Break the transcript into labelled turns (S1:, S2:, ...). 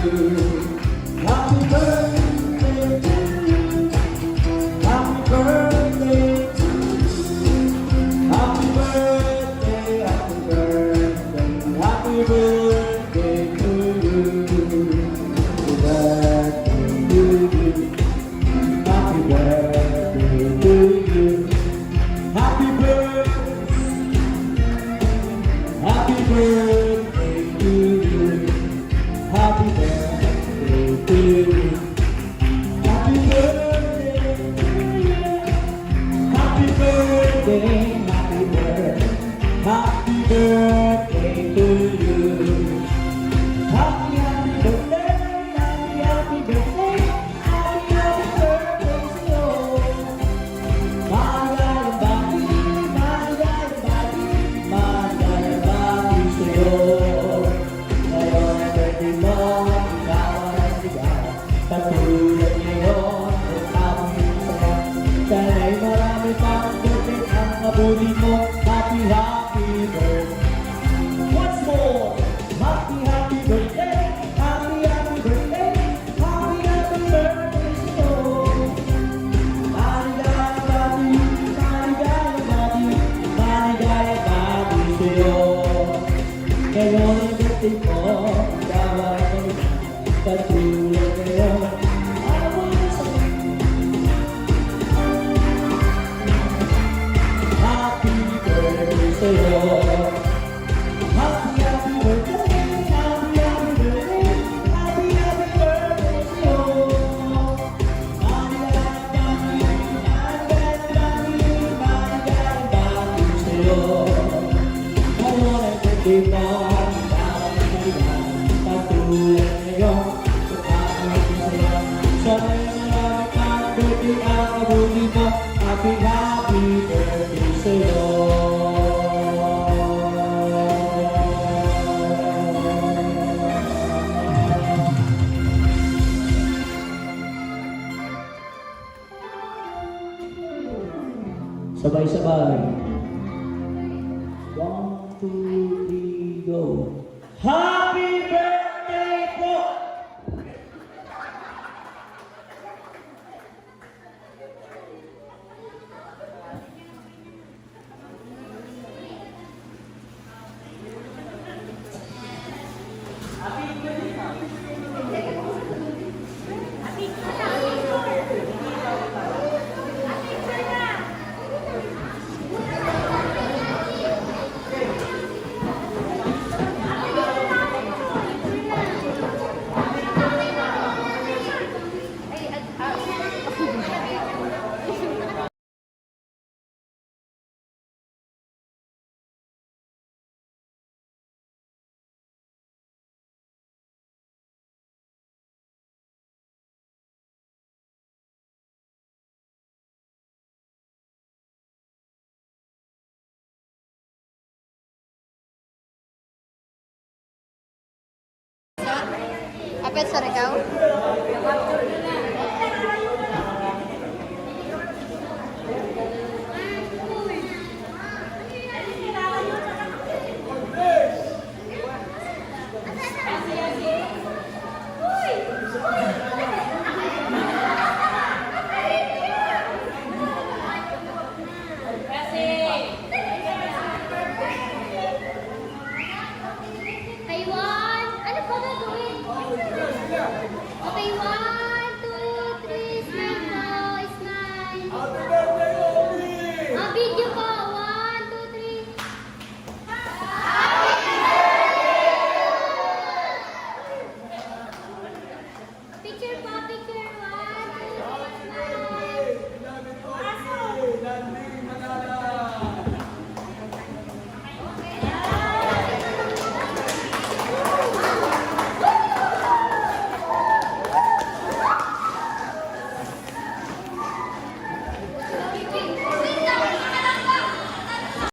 S1: Happy birthday to you. Happy birthday to you. Happy birthday, happy birthday, happy birthday to you. Happy birthday to you. Happy birthday to you. Happy birthday. Happy birthday to you. Happy birthday to you. Happy birthday to you. Happy birthday, happy birthday, happy birthday to you. Happy, happy birthday, happy birthday, happy birthday to you. Maligayang bati, maligayang bati, maligayang bati sa'yo. Ngayon ang birthday mo, ikaw ang ligaya. Katulad ngayon, maraming saya. Sana'y marami pang birthday ang nabuli mo. Happy, happy birthday. Once more, happy, happy birthday. Happy, happy birthday. Happy, happy birthday sa'yo. Maligayang bati, maligayang bati, maligayang bati sa'yo. Ngayon ang birthday mo, ikaw ay maligaya. Katulad ngayon, maraming saya. Happy birthday sa'yo. Happy, happy birthday. Happy, happy birthday. Happy, happy birthday sa'yo. Maligayang bati, maligayang bati, maligayang bati sa'yo. Ngayon ang birthday mo, ikaw ay maligaya. Katulad ngayon, maraming saya. Sana'y marami pang birthday ang nabuli mo. Happy, happy birthday sa'yo. Sabay-sabay. 1, 2, 3, go. Happy birthday po!
S2: Apet sa ikaw?
S3: Taiwan! Ano pa gagawin? O Taiwan!